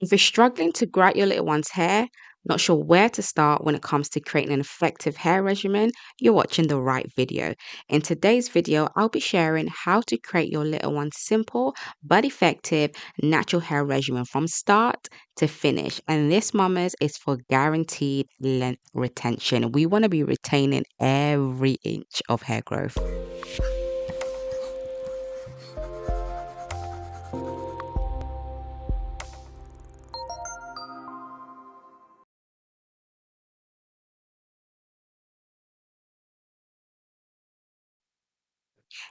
If you're struggling to grow out your little one's hair, not sure where to start when it comes to creating an effective hair regimen, you're watching the right video. In today's video, I'll be sharing how to create your little one's simple but effective natural hair regimen from start to finish. And this, mamas, is for guaranteed length retention. We want to be retaining every inch of hair growth.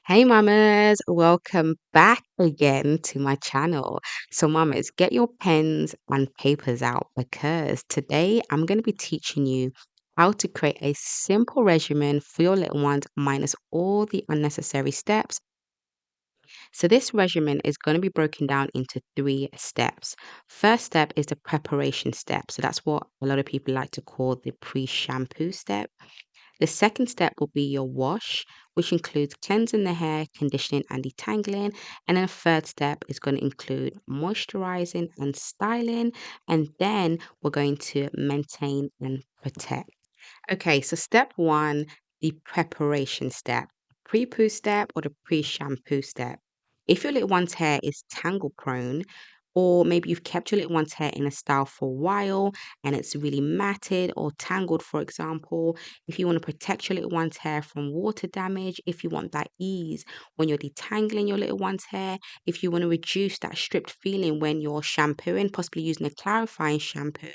Hey mamas, welcome back again to my channel. So mamas, get your pens and papers out because today I'm going to be teaching you how to create a simple regimen for your little ones minus all the unnecessary steps. So this regimen is going to be broken down into 3 steps. First step is the preparation step. So that's what a lot of people like to call the pre-shampoo step. The second step will be your wash, which includes cleansing the hair, conditioning, and detangling. And then the third step is going to include moisturizing and styling. And then we're going to maintain and protect. Okay, so step one, the preparation step, pre-poo step or the pre-shampoo step. If your little one's hair is tangle prone, or maybe you've kept your little one's hair in a style for a while and it's really matted or tangled, for example, if you want to protect your little one's hair from water damage, if you want that ease when you're detangling your little one's hair, if you want to reduce that stripped feeling when you're shampooing, possibly using a clarifying shampoo,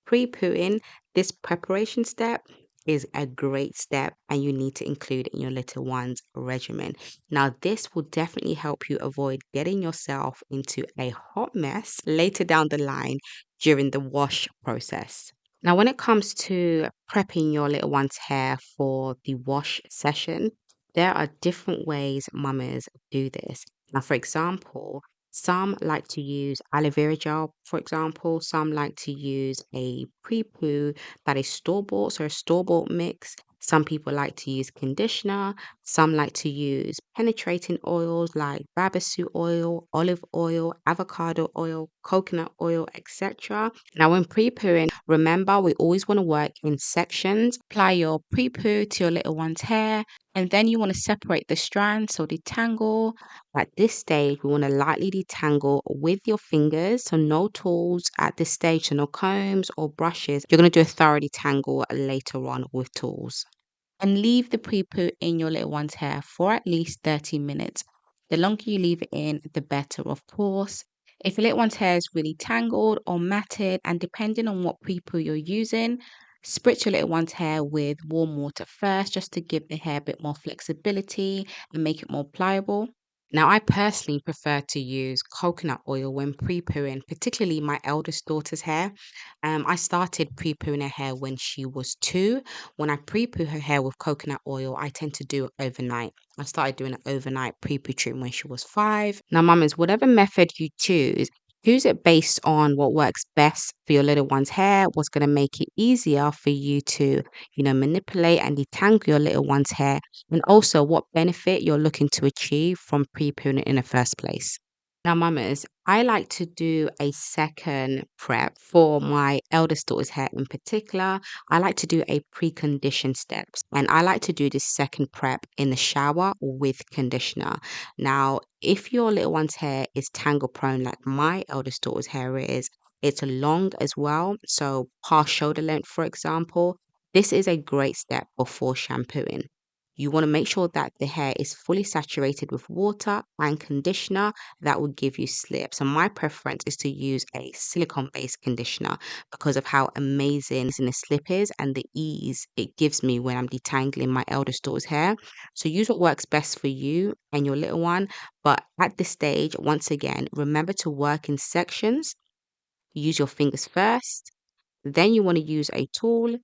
pre-pooing, this preparation step is a great step and you need to include in your little one's regimen. Now, this will definitely help you avoid getting yourself into a hot mess later down the line during the wash process. Now, when it comes to prepping your little one's hair for the wash session, there are different ways mamas do this. Now, for example, some like to use aloe vera gel, for example. Some like to use a pre-poo that is store-bought, so a store-bought mix. Some people like to use conditioner. Some like to use penetrating oils like babasu oil, olive oil, avocado oil, coconut oil, etc. Now, when pre-pooing, remember we always want to work in sections. Apply your pre-poo to your little one's hair, and then you want to separate the strands, so detangle. At this stage, we want to lightly detangle with your fingers, so no tools at this stage, so no combs or brushes. You're going to do a thorough detangle later on with tools. And leave the pre-poo in your little one's hair for at least 30 minutes. The longer you leave it in, the better, of course. If your little one's hair is really tangled or matted, and depending on what pre-poo you're using, spritz your little one's hair with warm water first, just to give the hair a bit more flexibility and make it more pliable. Now, I personally prefer to use coconut oil when pre-pooing, particularly my eldest daughter's hair. I started pre-pooing her hair when she was 2. When I pre-poo her hair with coconut oil, I tend to do it overnight. I started doing an overnight pre-poo treatment when she was 5. Now, mamas, whatever method you choose it based on what works best for your little one's hair, what's going to make it easier for you to, manipulate and detangle your little one's hair, and also what benefit you're looking to achieve from pre-pooing in the first place. Now, mamas, I like to do a second prep for my eldest daughter's hair in particular. I like to do a pre-condition steps, and I like to do this second prep in the shower with conditioner. Now, if your little one's hair is tangle prone like my eldest daughter's hair is, it's long as well, so past shoulder length, for example, this is a great step before shampooing. You want to make sure that the hair is fully saturated with water and conditioner that will give you slip. So my preference is to use a silicone-based conditioner because of how amazing the slip is and the ease it gives me when I'm detangling my eldest daughter's hair. So use what works best for you and your little one. But at this stage, once again, remember to work in sections. Use your fingers first. Then you want to use a tool,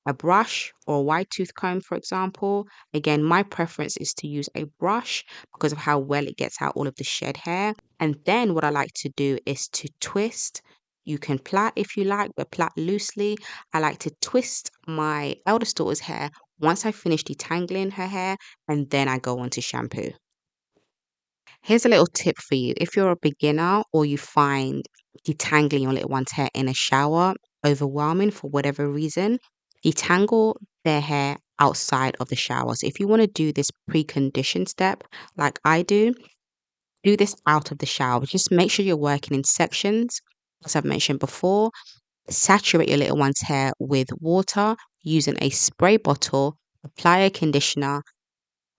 a brush or a wide tooth comb, for example. Again, my preference is to use a brush because of how well it gets out all of the shed hair. And then what I like to do is to twist. You can plait if you like, but plait loosely. I like to twist my eldest daughter's hair once I finish detangling her hair, and then I go on to shampoo. Here's a little tip for you. If you're a beginner or you find detangling your little one's hair in a shower overwhelming for whatever reason, detangle their hair outside of the shower. So if you want to do this precondition step like I do this out of the shower. Just make sure you're working in sections. As I've mentioned before, saturate your little one's hair with water using a spray bottle, apply a conditioner,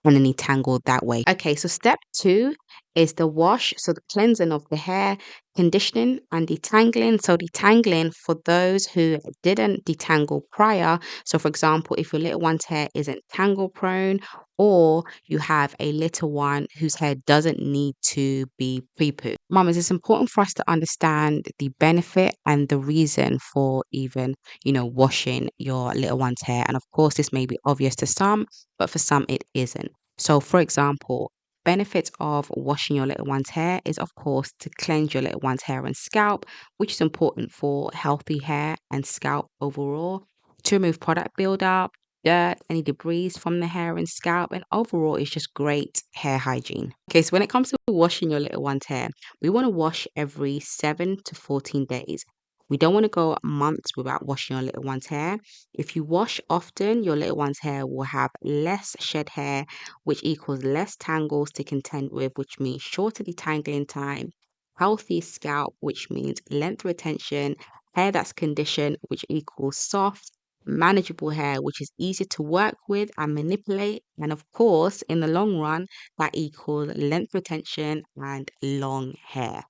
and then detangle that way. Okay, so step two is the wash. So the cleansing of the hair, conditioning and detangling. So detangling for those who didn't detangle prior. So for example, if your little one's hair isn't tangle prone or you have a little one whose hair doesn't need to be pre-poo. Mamas, it's important for us to understand the benefit and the reason for even, washing your little one's hair. And of course, this may be obvious to some, but for some it isn't. So, for example, benefits of washing your little one's hair is, of course, to cleanse your little one's hair and scalp, which is important for healthy hair and scalp overall, to remove product buildup, dirt, any debris from the hair and scalp, and overall, it's just great hair hygiene. Okay, so when it comes to washing your little one's hair, we want to wash every 7 to 14 days. We don't want to go months without washing your little one's hair. If you wash often, your little one's hair will have less shed hair, which equals less tangles to contend with, which means shorter detangling time, healthy scalp, which means length retention, hair that's conditioned, which equals soft, manageable hair, which is easier to work with and manipulate. And of course, in the long run, that equals length retention and long hair.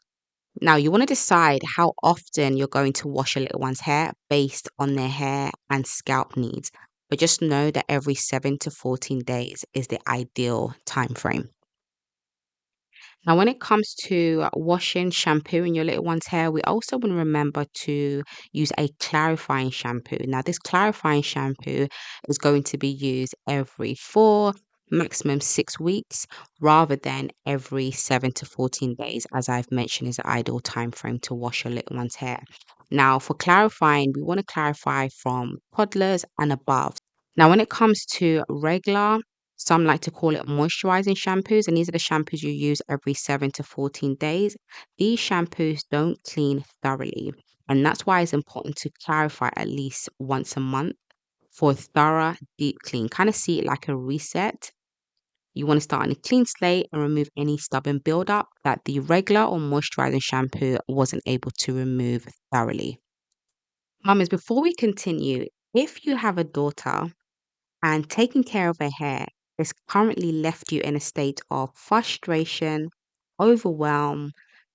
Now, you want to decide how often you're going to wash your little one's hair based on their hair and scalp needs. But just know that every 7 to 14 days is the ideal time frame. Now, when it comes to washing, shampooing your little one's hair, we also want to remember to use a clarifying shampoo. Now, this clarifying shampoo is going to be used every 4, maximum 6 weeks, rather than every 7 to 14 days, as I've mentioned is the ideal time frame to wash your little one's hair. Now, for clarifying, we want to clarify from toddlers and above. Now, when it comes to regular, some like to call it moisturizing shampoos, and these are the shampoos you use every 7 to 14 days. These shampoos don't clean thoroughly, and that's why it's important to clarify at least once a month for a thorough deep clean. Kind of see it like a reset. You want to start on a clean slate and remove any stubborn buildup that the regular or moisturizing shampoo wasn't able to remove thoroughly. Mamas, before we continue, if you have a daughter and taking care of her hair has currently left you in a state of frustration, overwhelm,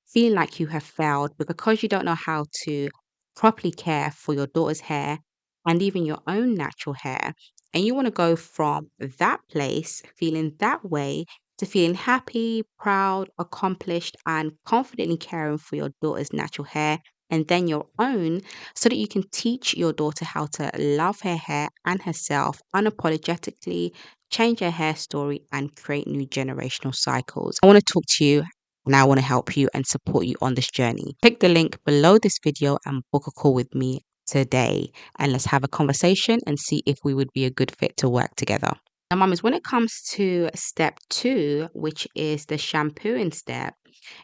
feeling like you have failed, but because you don't know how to properly care for your daughter's hair and even your own natural hair, and you want to go from that place, feeling that way, to feeling happy, proud, accomplished, and confidently caring for your daughter's natural hair and then your own, so that you can teach your daughter how to love her hair and herself unapologetically, change her hair story, and create new generational cycles. I want to talk to you and I want to help you and support you on this journey. Click the link below this video and book a call with me today. And let's have a conversation and see if we would be a good fit to work together. Now, mamas, when it comes to step 2, which is the shampooing step,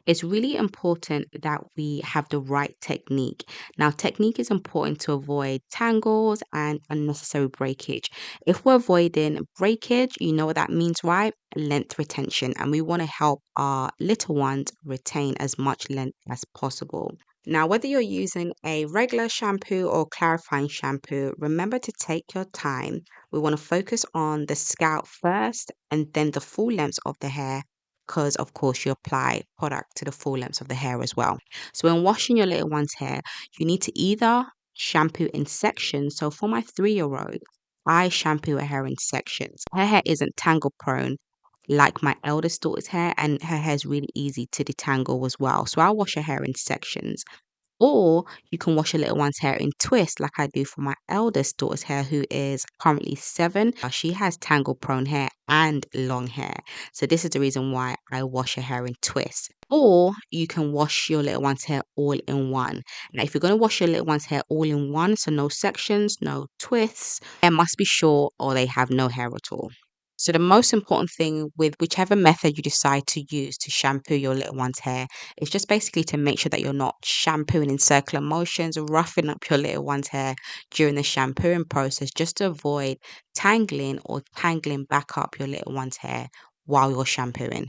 it's really important that we have the right technique. Now, technique is important to avoid tangles and unnecessary breakage. If we're avoiding breakage, you know what that means, right? Length retention. And we want to help our little ones retain as much length as possible. Now, whether you're using a regular shampoo or clarifying shampoo, remember to take your time. We want to focus on the scalp first and then the full length of the hair, because of course you apply product to the full length of the hair as well. So when washing your little one's hair, you need to either shampoo in sections. So for my 3-year-old, I shampoo her hair in sections. Her hair isn't tangle prone like my eldest daughter's hair, and her hair is really easy to detangle as well. So I wash her hair in sections. Or you can wash your little one's hair in twists, like I do for my eldest daughter's hair, who is currently 7. She has tangle prone hair and long hair. So this is the reason why I wash her hair in twists. Or you can wash your little one's hair all in one. Now, if you're going to wash your little one's hair all in one, so no sections, no twists, hair must be short or they have no hair at all. So the most important thing with whichever method you decide to use to shampoo your little one's hair is just basically to make sure that you're not shampooing in circular motions or roughing up your little one's hair during the shampooing process, just to avoid tangling or tangling back up your little one's hair while you're shampooing.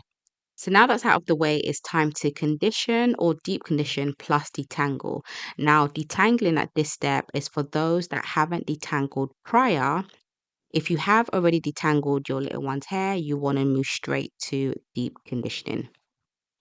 So now that's out of the way, it's time to condition or deep condition plus detangle. Now, detangling at this step is for those that haven't detangled prior. If you have already detangled your little one's hair, you want to move straight to deep conditioning.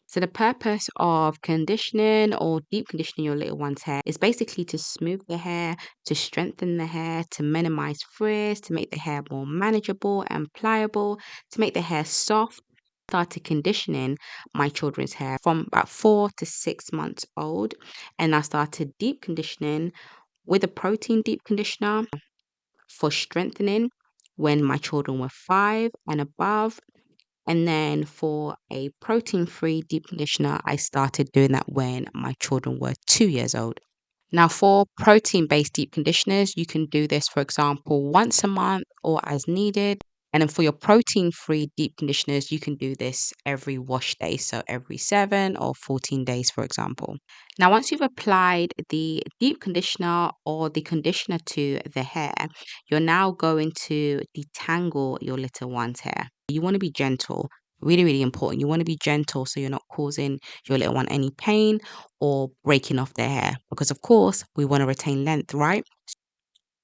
So, the purpose of conditioning or deep conditioning your little one's hair is basically to smooth the hair, to strengthen the hair, to minimize frizz, to make the hair more manageable and pliable, to make the hair soft. Started conditioning my children's hair from about 4 to 6 months old, and I started deep conditioning with a protein deep conditioner for strengthening when my children were 5 and above. And then for a protein free deep conditioner, I started doing that when my children were 2 years old. Now, for protein based deep conditioners, you can do this, for example, once a month or as needed. And then for your protein free deep conditioners, you can do this every wash day. So every 7 or 14 days, for example. Now, once you've applied the deep conditioner or the conditioner to the hair, you're now going to detangle your little one's hair. You want to be gentle. Really, really important. You want to be gentle so you're not causing your little one any pain or breaking off their hair because, of course, we want to retain length, right?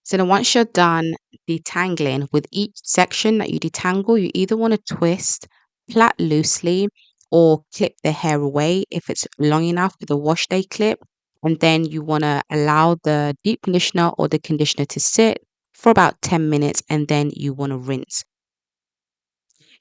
So then once you're done detangling with each section that you detangle, you either want to twist, plait loosely, or clip the hair away if it's long enough with a wash day clip. And then you want to allow the deep conditioner or the conditioner to sit for about 10 minutes and then you want to rinse.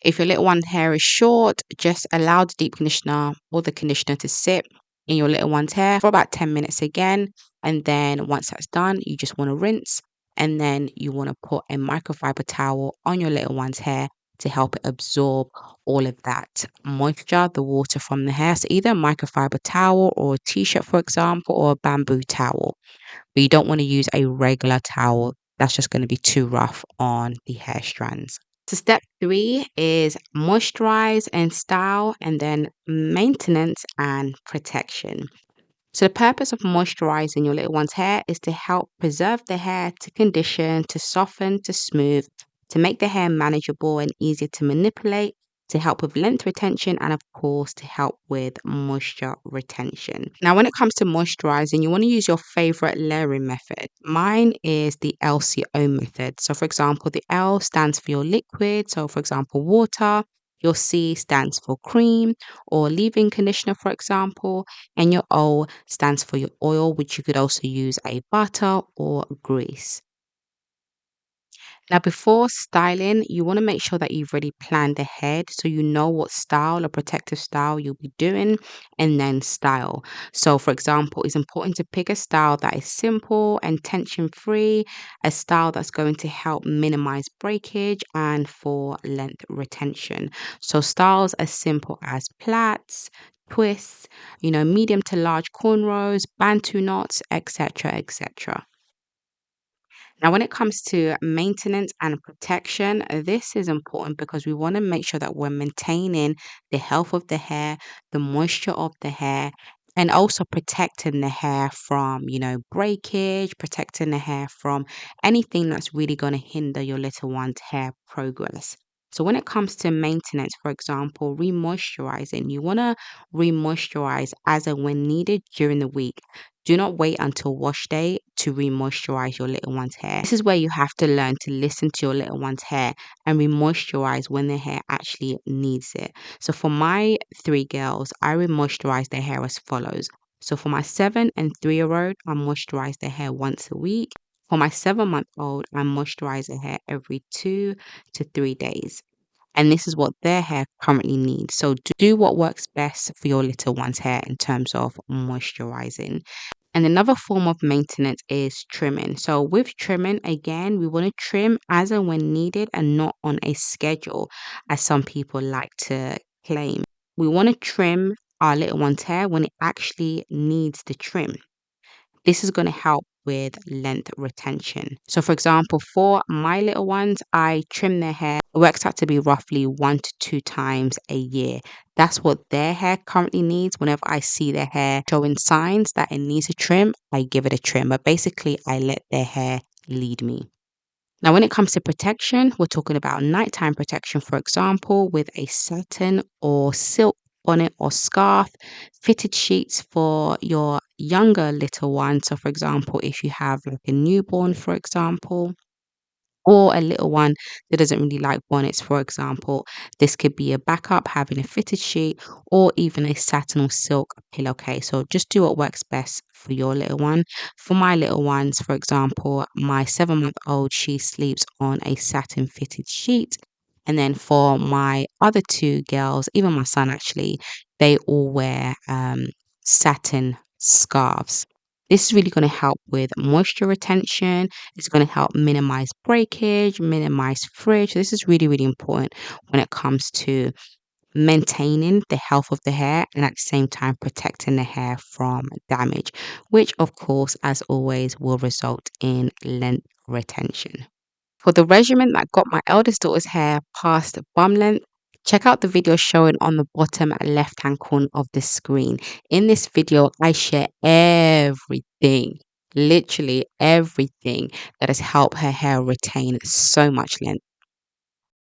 If your little one's hair is short, just allow the deep conditioner or the conditioner to sit in your little one's hair for about 10 minutes again. And then once that's done, you just want to rinse. And then you want to put a microfiber towel on your little one's hair to help it absorb all of that moisture, the water from the hair. So either a microfiber towel or a t-shirt, for example, or a bamboo towel. But you don't want to use a regular towel. That's just going to be too rough on the hair strands. So step three is moisturize and style, and then maintenance and protection. So the purpose of moisturizing your little one's hair is to help preserve the hair, to condition, to soften, to smooth, to make the hair manageable and easier to manipulate, to help with length retention, and of course, to help with moisture retention. Now, when it comes to moisturizing, you want to use your favorite layering method. Mine is the LCO method. So, for example, the L stands for your liquid. So, for example, water. Your C stands for cream or leave-in conditioner, for example, and your O stands for your oil, which you could also use a butter or grease. Now, before styling, you want to make sure that you've already planned ahead so you know what style or protective style you'll be doing and then style. So, for example, it's important to pick a style that is simple and tension free, a style that's going to help minimize breakage and for length retention. So, styles as simple as plaits, twists, medium to large cornrows, bantu knots, etc., etc. Now, when it comes to maintenance and protection, this is important because we want to make sure that we're maintaining the health of the hair, the moisture of the hair, and also protecting the hair from, breakage, protecting the hair from anything that's really going to hinder your little one's hair progress. So when it comes to maintenance, for example, remoisturizing, you want to remoisturize as and when needed during the week. Do not wait until wash day to re-moisturize your little one's hair. This is where you have to learn to listen to your little one's hair and re-moisturize when their hair actually needs it. So for my three girls, I re-moisturize their hair as follows. So for my 7 and 3-year-old, I moisturize their hair once a week. For my 7-month-old, I moisturize their hair every 2 to 3 days. And this is what their hair currently needs. So do what works best for your little one's hair in terms of moisturizing. And another form of maintenance is trimming. So with trimming, again, we want to trim as and when needed and not on a schedule, as some people like to claim. We want to trim our little one's hair when it actually needs the trim. This is going to help with length retention. So, for example, for my little ones, I trim their hair. It works out to be roughly 1 to 2 times a year. That's what their hair currently needs. Whenever I see their hair showing signs that it needs a trim, I give it a trim. But basically, I let their hair lead me. Now, when it comes to protection, we're talking about nighttime protection, for example, with a satin or silk bonnet or scarf, fitted sheets for your younger little one. So, for example, if you have like a newborn, for example, or a little one that doesn't really like bonnets, for example, this could be a backup, having a fitted sheet, or even a satin or silk pillowcase. So just do what works best for your little one. For my little ones, for example, my 7-month-old, she sleeps on a satin fitted sheet. And then for my other two girls, even my son actually, they all wear satin scarves. This is really going to help with moisture retention. It's going to help minimize breakage, minimize fridge. This is really, really important when it comes to maintaining the health of the hair and at the same time protecting the hair from damage, which, of course, as always, will result in length retention. For the regimen that got my eldest daughter's hair past bum length, check out the video showing on the bottom left hand corner of the screen. In this video, I share everything, literally everything that has helped her hair retain so much length.